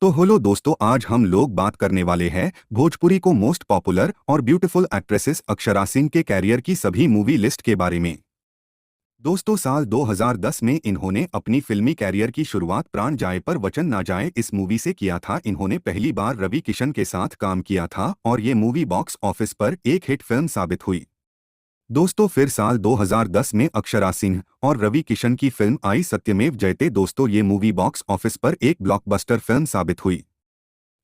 तो हेलो दोस्तों, आज हम लोग बात करने वाले हैं भोजपुरी को मोस्ट पॉपुलर और ब्यूटीफुल एक्ट्रेसेस अक्षरा सिंह के कैरियर की सभी मूवी लिस्ट के बारे में। दोस्तों, साल 2010 में इन्होंने अपनी फिल्मी कैरियर की शुरुआत प्राण जाए पर वचन ना जाए इस मूवी से किया था। इन्होंने पहली बार रवि किशन के साथ काम किया था और ये मूवी बॉक्स ऑफिस पर एक हिट फिल्म साबित हुई। दोस्तों, फिर साल 2010 में अक्षरा सिंह और रवि किशन की फिल्म आई सत्यमेव जयते। दोस्तों, ये मूवी बॉक्स ऑफिस पर एक ब्लॉकबस्टर फिल्म साबित हुई।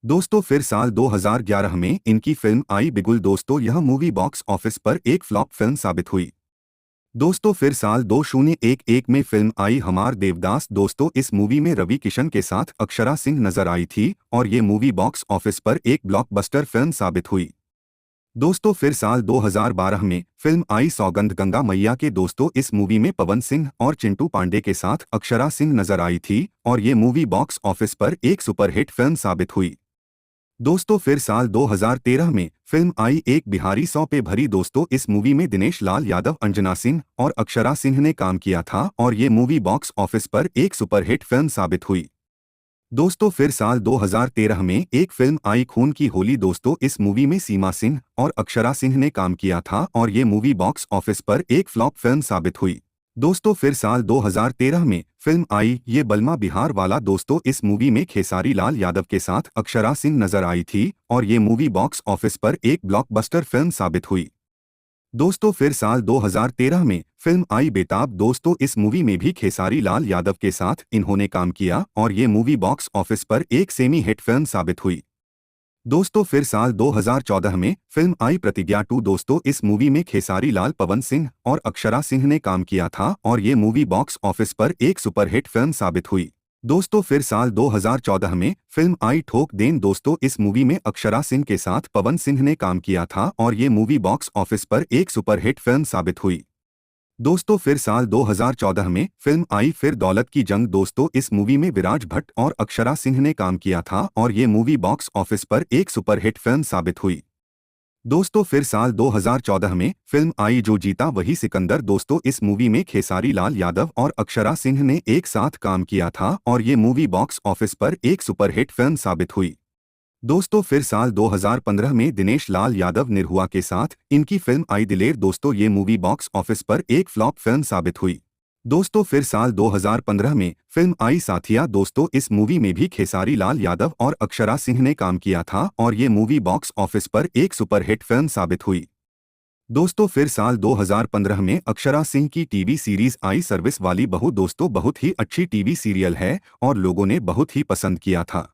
दोस्तों, फिर साल 2011 में इनकी फिल्म आई बिगुल। दोस्तों, यह मूवी बॉक्स ऑफिस पर एक फ्लॉप फिल्म साबित हुई। दोस्तों, फिर साल 2011 में फिल्म आई हमार देवदास। दोस्तों, इस मूवी में रवि किशन के साथ अक्षरा सिंह नजर आई थी और ये मूवी बॉक्स ऑफिस पर एक ब्लॉकबस्टर फिल्म साबित हुई। दोस्तों, फिर साल 2012 में फिल्म आई सौगंध गंगा मैया के। दोस्तों, इस मूवी में पवन सिंह और चिंटू पांडे के साथ अक्षरा सिंह नजर आई थी और ये मूवी बॉक्स ऑफिस पर एक सुपरहिट फिल्म साबित हुई। दोस्तों, फिर साल 2013 में फिल्म आई एक बिहारी 100 पे भरी। दोस्तों, इस मूवी में दिनेश लाल यादव, अंजना सिंह और अक्षरा सिंह ने काम किया था और ये मूवी बॉक्स ऑफिस पर एक सुपरहिट फिल्म साबित हुई। दोस्तों, फिर साल 2013 में एक फिल्म आई खून की होली। दोस्तों, इस मूवी में सीमा सिंह और अक्षरा सिंह ने काम किया था और ये मूवी बॉक्स ऑफिस पर एक फ्लॉप फिल्म साबित हुई। दोस्तों, फिर साल 2013 में फिल्म आई ये बलमा बिहार वाला। दोस्तों, इस मूवी में खेसारी लाल यादव के साथ अक्षरा सिंह नजर आई थी और ये मूवी बॉक्स ऑफिस पर एक ब्लॉकबस्टर फिल्म साबित हुई। दोस्तों, फिर साल 2013 में फिल्म आई बेताब। दोस्तों, इस मूवी में भी खेसारी लाल यादव के साथ इन्होंने काम किया और ये मूवी बॉक्स ऑफिस पर एक सेमी हिट फिल्म साबित हुई। दोस्तों, फिर साल 2014 में फिल्म आई प्रतिज्ञा 2। दोस्तों, इस मूवी में खेसारी लाल, पवन सिंह और अक्षरा सिंह ने काम किया था और ये मूवी बॉक्स ऑफिस पर एक सुपरहिट फिल्म साबित हुई। दोस्तों, फिर साल 2014 में फिल्म आई ठोक देन। दोस्तों, इस मूवी में अक्षरा सिंह के साथ पवन सिंह ने काम किया था और ये मूवी बॉक्स ऑफिस पर एक सुपरहिट फिल्म साबित हुई। दोस्तों, फिर साल 2014 में फिल्म आई फिर दौलत की जंग। दोस्तों, इस मूवी में विराज भट्ट और अक्षरा सिंह ने काम किया था और ये मूवी बॉक्स ऑफिस पर एक सुपरहिट फिल्म साबित हुई। दोस्तों, फिर साल 2014 में फिल्म आई जो जीता वही सिकंदर। दोस्तों, इस मूवी में खेसारी लाल यादव और अक्षरा सिंह ने एक साथ काम किया था और ये मूवी बॉक्स ऑफिस पर एक सुपरहिट फिल्म साबित हुई। दोस्तों, फिर साल 2015 में दिनेश लाल यादव निरहुआ के साथ इनकी फिल्म आई दिलेर। दोस्तों, ये मूवी बॉक्स ऑफिस पर एक फ्लॉप फिल्म साबित हुई। दोस्तों, फिर साल 2015 में फिल्म आई साथिया। दोस्तों, इस मूवी में भी खेसारी लाल यादव और अक्षरा सिंह ने काम किया था और ये मूवी बॉक्स ऑफिस पर एक सुपरहिट फिल्म साबित हुई। दोस्तों, फिर साल 2015 में अक्षरा सिंह की टीवी सीरीज आई सर्विस वाली बहू। दोस्तों, बहुत ही अच्छी टीवी सीरियल है और लोगों ने बहुत ही पसंद किया था।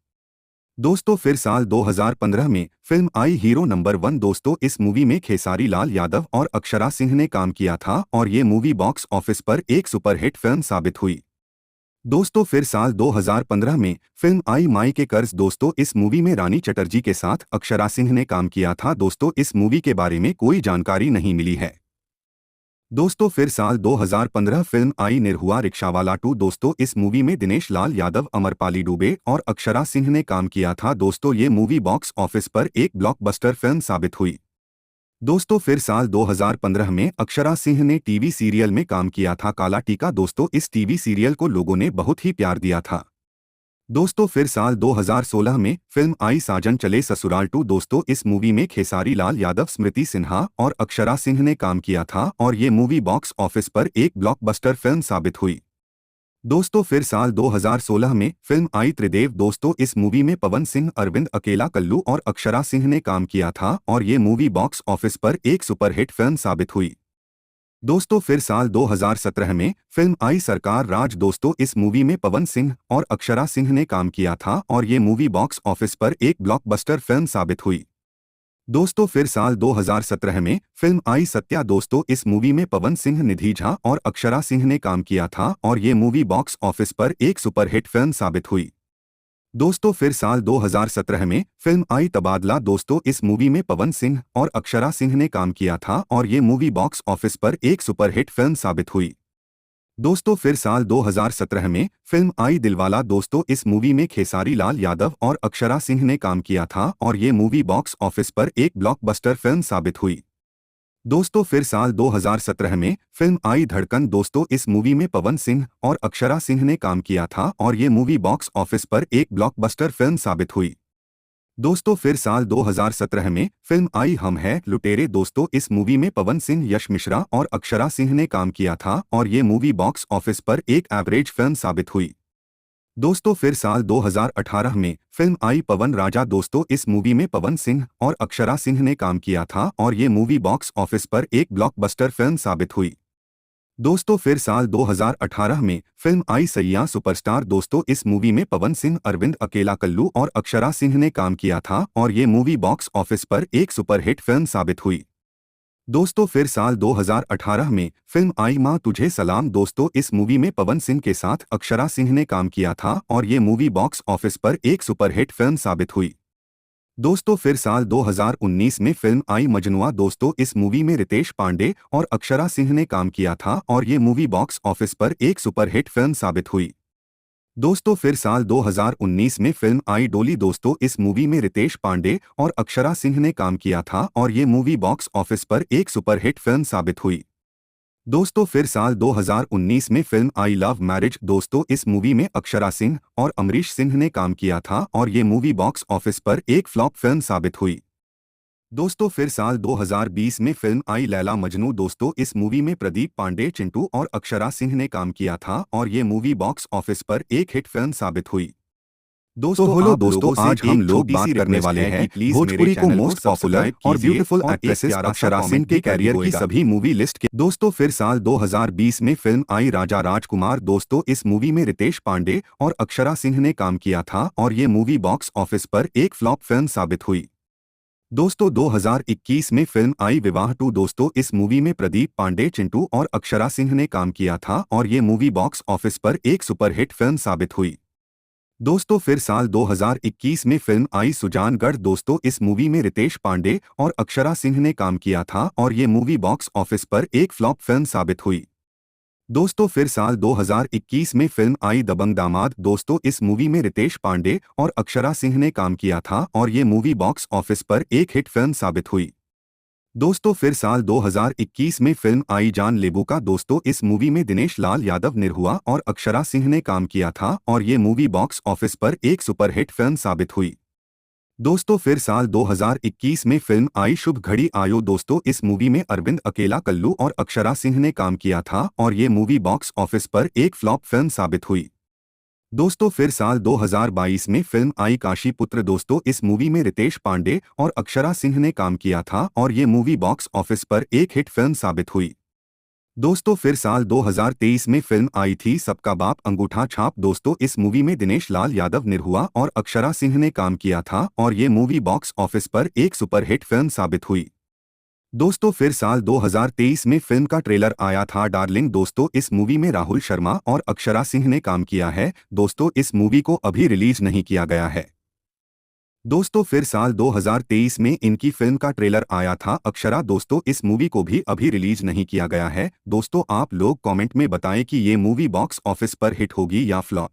दोस्तों, फिर साल 2015 में फिल्म आई हीरो नंबर 1। दोस्तों, इस मूवी में खेसारी लाल यादव और अक्षरा सिंह ने काम किया था और ये मूवी बॉक्स ऑफिस पर एक सुपरहिट फिल्म साबित हुई। दोस्तों, फिर साल 2015 में फिल्म आई माई के कर्ज। दोस्तों, इस मूवी में रानी चटर्जी के साथ अक्षरा सिंह ने काम किया था। दोस्तों, इस मूवी के बारे में कोई जानकारी नहीं मिली है। दोस्तों, फिर साल 2015 फिल्म आई निरहुआ रिक्शावाला 2। दोस्तों, इस मूवी में दिनेश लाल यादव, अमरपाली डुबे और अक्षरा सिंह ने काम किया था। दोस्तों, ये मूवी बॉक्स ऑफिस पर एक ब्लॉकबस्टर फिल्म साबित हुई। दोस्तों, फिर साल 2015 में अक्षरा सिंह ने टीवी सीरियल में काम किया था काला टीका। दोस्तों, इस टीवी सीरियल को लोगों ने बहुत ही प्यार दिया था। दोस्तों, फिर साल 2016 में फिल्म आई साजन चले ससुराल 2। दोस्तों, इस मूवी में खेसारी लाल यादव, स्मृति सिन्हा और अक्षरा सिंह ने काम किया था और ये मूवी बॉक्स ऑफिस पर एक ब्लॉकबस्टर फिल्म साबित हुई। दोस्तों, फिर साल 2016 में फिल्म आई त्रिदेव। दोस्तों, इस मूवी में पवन सिंह, अरविंद अकेला, कल्लू और अक्षरा सिंह ने काम किया था और ये मूवी बॉक्स ऑफिस पर एक सुपरहिट फिल्म साबित हुई। दोस्तों, फिर साल 2017 में फिल्म आई सरकार राज। दोस्तों, इस मूवी में पवन सिंह और अक्षरा सिंह ने काम किया था और ये मूवी बॉक्स ऑफिस पर एक ब्लॉकबस्टर फिल्म साबित हुई। दोस्तों, फिर साल 2017 में फिल्म आई सत्या। दोस्तों, इस मूवी में पवन सिंह, निधि झा और अक्षरा सिंह ने काम किया था और ये मूवी बॉक्स ऑफिस पर एक सुपरहिट फिल्म साबित हुई। दोस्तों, फिर साल 2017 में फिल्म आई तबादला। दोस्तों, इस मूवी में पवन सिंह और अक्षरा सिंह ने काम किया था और ये मूवी बॉक्स ऑफिस पर एक सुपरहिट फिल्म साबित हुई। दोस्तों, फिर साल 2017 में फिल्म आई दिलवाला। दोस्तों, इस मूवी में खेसारी लाल यादव और अक्षरा सिंह ने काम किया था और ये मूवी बॉक्स ऑफिस पर एक ब्लॉकबस्टर फिल्म साबित हुई। दोस्तों फिर साल 2017 में फिल्म आई धड़कन। दोस्तों इस मूवी में पवन सिंह और अक्षरा सिंह ने काम किया था और ये मूवी बॉक्स ऑफिस पर एक ब्लॉकबस्टर फिल्म साबित हुई। दोस्तों फिर साल 2017 में फिल्म आई हम हैं लुटेरे। दोस्तों इस मूवी में पवन सिंह, यश मिश्रा और अक्षरा सिंह ने काम किया था और ये मूवी बॉक्स ऑफिस पर एक एवरेज फिल्म साबित हुई। दोस्तों फिर साल 2018 में फिल्म आई पवन राजा। दोस्तों इस मूवी में पवन सिंह और अक्षरा सिंह ने काम किया था और ये मूवी बॉक्स ऑफिस पर एक ब्लॉकबस्टर फिल्म साबित हुई। दोस्तों फिर साल 2018 में फिल्म आई सैया सुपरस्टार। दोस्तों इस मूवी में पवन सिंह, अरविंद अकेला कल्लू और अक्षरा सिंह ने काम किया था और ये मूवी बॉक्स ऑफिस पर एक सुपरहिट फिल्म साबित हुई। दोस्तों फिर साल 2018 में फिल्म आई माँ तुझे सलाम। दोस्तों इस मूवी में पवन सिंह के साथ अक्षरा सिंह ने काम किया था और ये मूवी बॉक्स ऑफिस पर एक सुपरहिट फिल्म साबित हुई। दोस्तों फिर साल 2019 में फिल्म आई मजनुआ। दोस्तों इस मूवी में रितेश पांडे और अक्षरा सिंह ने काम किया था और ये मूवी बॉक्स ऑफिस पर एक सुपरहिट फिल्म साबित हुई। दोस्तों फिर साल 2019 में फिल्म आई डोली। दोस्तों इस मूवी में रितेश पांडे और अक्षरा सिंह ने काम किया था और ये मूवी बॉक्स ऑफिस पर एक सुपरहिट फिल्म साबित हुई। दोस्तों फिर साल 2019 में फिल्म आई लव मैरिज। दोस्तों इस मूवी में अक्षरा सिंह और अमरीश सिंह ने काम किया था और ये मूवी बॉक्स ऑफिस पर एक फ्लॉप फिल्म साबित हुई। दोस्तों फिर साल 2020 में फिल्म आई लैला मजनू। दोस्तों इस मूवी में प्रदीप पांडे, चिंटू और अक्षरा सिंह ने काम किया था और ये मूवी बॉक्स ऑफिस पर एक हिट फिल्म साबित हुई। दोस्तों हेलो दोस्तों, आज हम लोग बात करने वाले हैं भोजपुरी को मोस्ट पॉपुलर और ब्यूटीफुल एक्ट्रेसेस अक्षरा सिंह के कैरियर की सभी मूवी लिस्ट के। दोस्तों फिर साल 2020 में फिल्म आई राजा राजकुमार। दोस्तों इस मूवी में रितेश पांडे और अक्षरा सिंह ने काम किया था और ये मूवी बॉक्स ऑफिस पर एक फ्लॉप फिल्म साबित हुई। दोस्तों 2021 में फिल्म आई विवाह 2। दोस्तों इस मूवी में प्रदीप पांडे, चिंटू और अक्षरा सिंह ने काम किया था और ये मूवी बॉक्स ऑफिस पर एक सुपरहिट फिल्म साबित हुई। दोस्तों फिर साल 2021 में फिल्म आई सुजानगढ़। दोस्तों इस मूवी में रितेश पांडे और अक्षरा सिंह ने काम किया था और ये मूवी बॉक्स ऑफिस पर एक फ्लॉप फिल्म साबित हुई। दोस्तों फिर साल 2021 में फिल्म आई दबंग दामाद। दोस्तों इस मूवी में रितेश पांडे और अक्षरा सिंह ने काम किया था और ये मूवी बॉक्स ऑफिस पर एक हिट फिल्म साबित हुई। दोस्तों फिर साल 2021 में फिल्म आई जान लेबू का। दोस्तों इस मूवी में दिनेश लाल यादव, निरहुआ और अक्षरा सिंह ने काम किया था और ये मूवी बॉक्स ऑफिस पर एक सुपरहिट फिल्म साबित हुई। दोस्तों फिर साल 2021 में फिल्म आई शुभ घड़ी आयो। दोस्तों इस मूवी में अरविंद अकेला कल्लू और अक्षरा सिंह ने काम किया था और ये मूवी बॉक्स ऑफिस पर एक फ्लॉप फिल्म साबित हुई। दोस्तों फिर साल 2022 में फिल्म आई काशी पुत्र। दोस्तों इस मूवी में रितेश पांडे और अक्षरा सिंह ने काम किया था और ये मूवी बॉक्स ऑफिस पर एक हिट फिल्म साबित हुई। दोस्तों फिर साल 2023 में फिल्म आई थी सबका बाप अंगूठा छाप। दोस्तों इस मूवी में दिनेश लाल यादव, निरहुआ और अक्षरा सिंह ने काम किया था और ये मूवी बॉक्स ऑफिस पर एक सुपरहिट फिल्म साबित हुई। दोस्तों फिर साल 2023 में फिल्म का ट्रेलर आया था डार्लिंग। दोस्तों इस मूवी में राहुल शर्मा और अक्षरा सिंह ने काम किया है। दोस्तों इस मूवी को अभी रिलीज नहीं किया गया है। दोस्तों फिर साल 2023 में इनकी फिल्म का ट्रेलर आया था अक्षरा। दोस्तों इस मूवी को भी अभी रिलीज नहीं किया गया है। दोस्तों आप लोग कमेंट में बताएं कि ये मूवी बॉक्स ऑफिस पर हिट होगी या फ्लॉप।